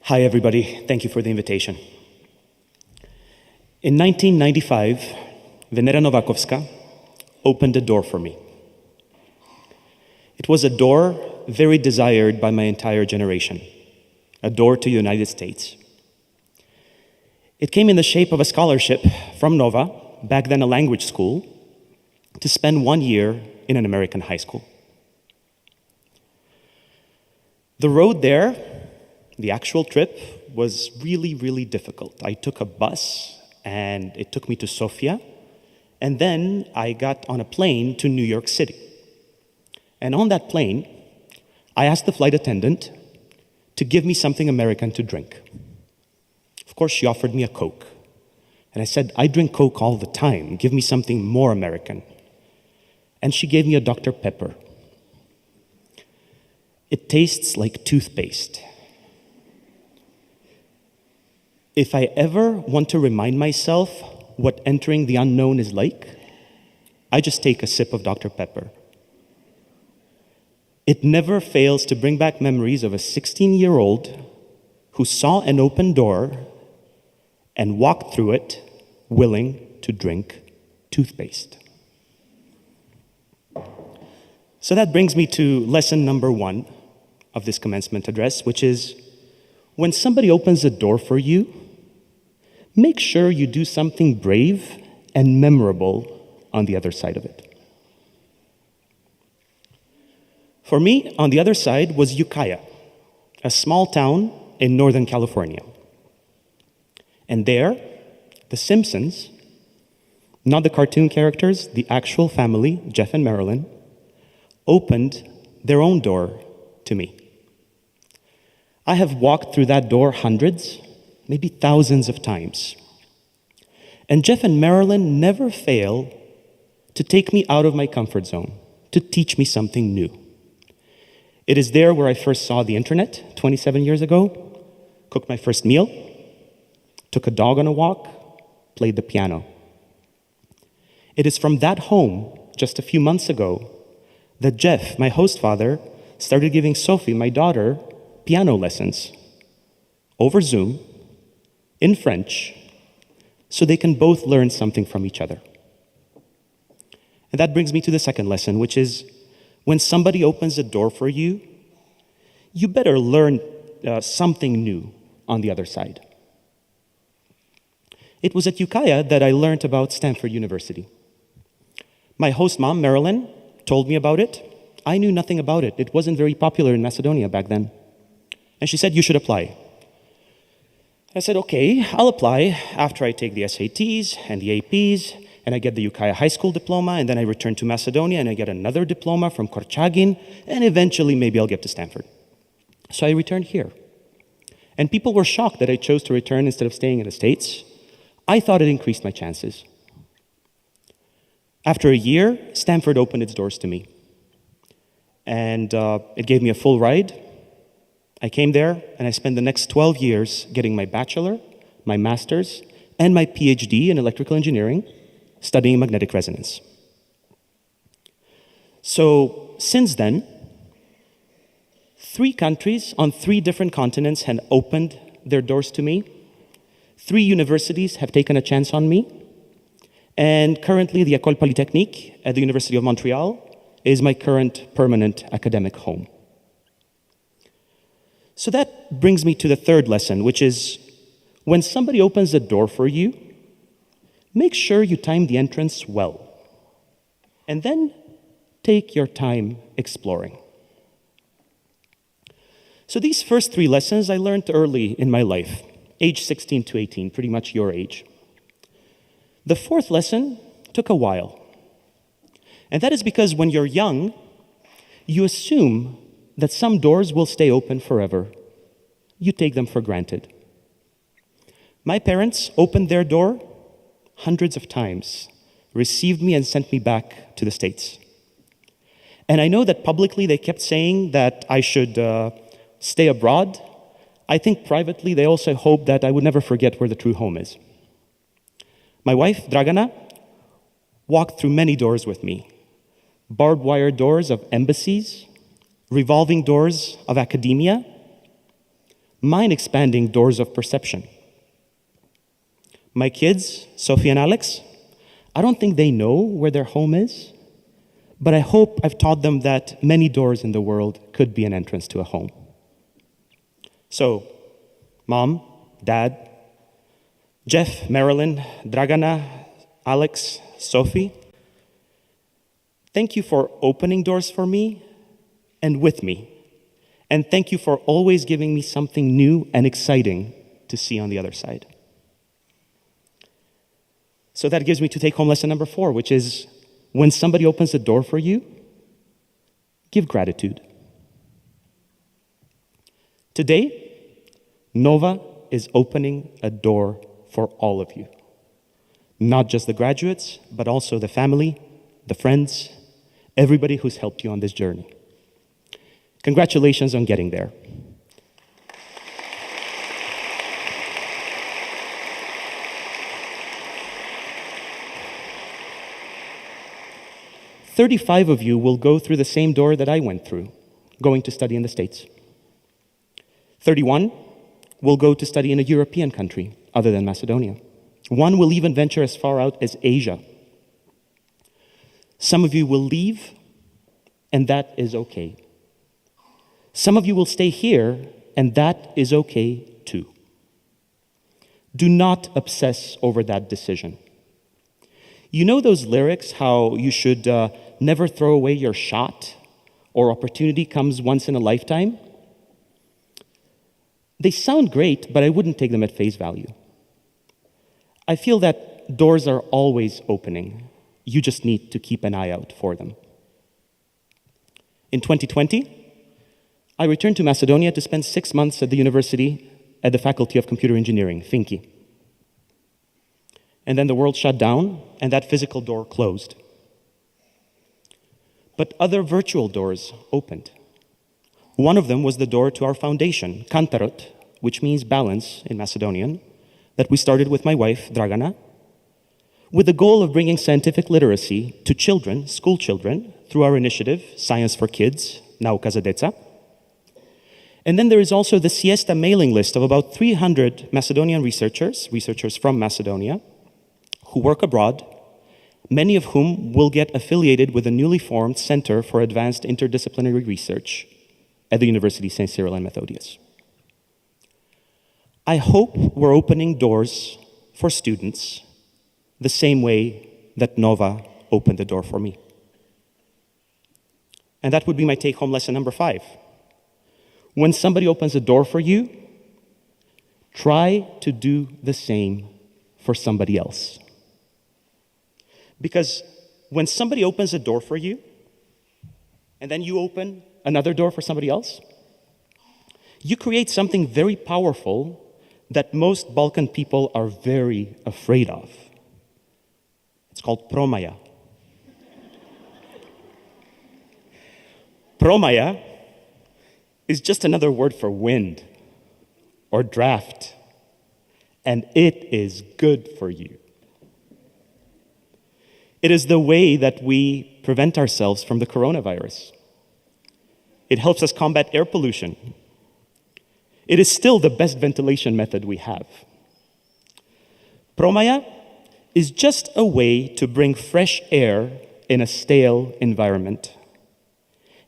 Hi, everybody. Thank you for the invitation. In 1995, Venera Novakovska opened a door for me. It was a door very desired by my entire generation, a door to the United States. It came in the shape of a scholarship from Nova, back then a language school, to spend 1 year in an American high school. The road there, the actual trip, was really, really difficult. I took a bus and it took me to Sofia, and then I got on a plane to New York City. And on that plane, I asked the flight attendant to give me something American to drink. Of course, she offered me a Coke. And I said, I drink Coke all the time. Give me something more American. And she gave me a Dr. Pepper. It tastes like toothpaste. If I ever want to remind myself what entering the unknown is like, I just take a sip of Dr. Pepper. It never fails to bring back memories of a 16-year-old who saw an open door and walked through it willing to drink toothpaste. So that brings me to lesson number 1 of this commencement address, which is, when somebody opens a door for you, make sure you do something brave and memorable on the other side of it. For me, on the other side was Ukiah, a small town in Northern California. And there, the Simpsons, not the cartoon characters, the actual family, Jeff and Marilyn, opened their own door to me. I have walked through that door hundreds, maybe thousands of times. And Jeff and Marilyn never fail to take me out of my comfort zone, to teach me something new. It is there where I first saw the internet 27 years ago, cooked my first meal, took a dog on a walk, played the piano. It is from that home, just a few months ago, that Jeff, my host father, started giving Sophie, my daughter, piano lessons over Zoom, in French, so they can both learn something from each other. And that brings me to the second lesson, which is, when somebody opens a door for you, you better learn something new on the other side. It was at Ukiah that I learned about Stanford University. My host mom, Marilyn, told me about it. I knew nothing about it. It wasn't very popular in Macedonia back then. And she said, you should apply. I said, okay, I'll apply after I take the SATs and the APs, and I get the Ukiah High School diploma, and then I return to Macedonia, and I get another diploma from Korchagin, and eventually maybe I'll get to Stanford. So I returned here. And people were shocked that I chose to return instead of staying in the States. I thought it increased my chances. After a year, Stanford opened its doors to me. And it gave me a full ride. I came there, and I spent the next 12 years getting my bachelor, my master's, and my PhD in electrical engineering, studying magnetic resonance. So since then, 3 countries on 3 different continents have opened their doors to me. 3 universities have taken a chance on me. And currently, the École Polytechnique at the University of Montreal is my current permanent academic home. So that brings me to the third lesson, which is, when somebody opens a door for you, make sure you time the entrance well. And then take your time exploring. So these first 3 lessons I learned early in my life, age 16 to 18, pretty much your age. The 4th lesson took a while. And that is because when you're young, you assume that some doors will stay open forever. You take them for granted. My parents opened their door hundreds of times, received me and sent me back to the States. And I know that publicly they kept saying that I should stay abroad. I think privately they also hoped that I would never forget where the true home is. My wife, Dragana, walked through many doors with me. Barbed wire doors of embassies, revolving doors of academia, mine expanding doors of perception. My kids, Sophie and Alex, I don't think they know where their home is, but I hope I've taught them that many doors in the world could be an entrance to a home. So, Mom, Dad, Jeff, Marilyn, Dragana, Alex, Sophie, thank you for opening doors for me and with me. And thank you for always giving me something new and exciting to see on the other side. So that gives me to take home lesson number 4, which is when somebody opens the door for you, give gratitude. Today, Nova is opening a door for all of you. Not just the graduates, but also the family, the friends, everybody who's helped you on this journey. Congratulations on getting there. "35 of you will go through the same door that I went through, going to study in the States. 31 will go to study in a European country other than Macedonia. 1 will even venture as far out as Asia. Some of you will leave, and that is okay. Some of you will stay here, and that is okay too. Do not obsess over that decision. You know those lyrics, how you should never throw away your shot, or opportunity comes once in a lifetime? They sound great, but I wouldn't take them at face value. I feel that doors are always opening. You just need to keep an eye out for them. In 2020, I returned to Macedonia to spend 6 months at the university at the Faculty of Computer Engineering, Finki. And then the world shut down, and that physical door closed. But other virtual doors opened. One of them was the door to our foundation, Kantarot, which means balance in Macedonian, that we started with my wife, Dragana, with the goal of bringing scientific literacy to children, school children, through our initiative, Science for Kids, Nauka za deca. And then there is also the Siesta mailing list of about 300 Macedonian researchers from Macedonia, who work abroad, many of whom will get affiliated with the newly formed Center for Advanced Interdisciplinary Research at the University St. Cyril and Methodius. I hope we're opening doors for students the same way that Nova opened the door for me. And that would be my take-home lesson number 5. When somebody opens a door for you, try to do the same for somebody else. Because when somebody opens a door for you, and then you open another door for somebody else, you create something very powerful that most Balkan people are very afraid of. It's called promaja. Promaja is just another word for wind or draft, and it is good for you. It is the way that we prevent ourselves from the coronavirus. It helps us combat air pollution. It is still the best ventilation method we have. Promaja is just a way to bring fresh air in a stale environment.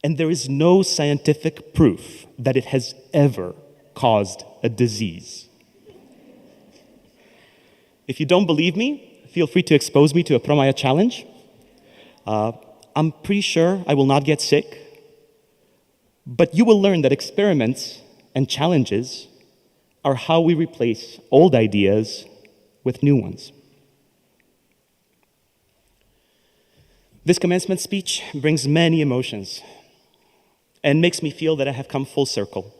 And there is no scientific proof that it has ever caused a disease. If you don't believe me, feel free to expose me to a Promaja challenge. I'm pretty sure I will not get sick, but you will learn that experiments and challenges are how we replace old ideas with new ones. This commencement speech brings many emotions and makes me feel that I have come full circle,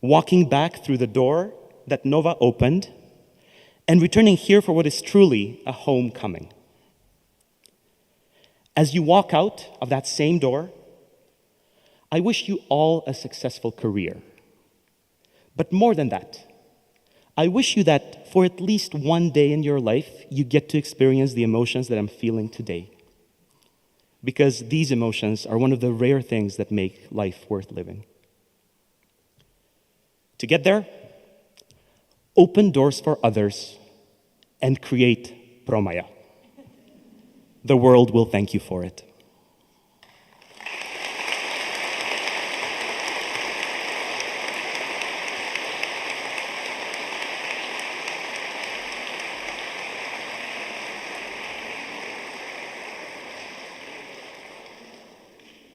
walking back through the door that Nova opened and returning here for what is truly a homecoming. As you walk out of that same door, I wish you all a successful career. But more than that, I wish you that for at least one day in your life, you get to experience the emotions that I'm feeling today. Because these emotions are one of the rare things that make life worth living. To get there, open doors for others and create promaya. The world will thank you for it.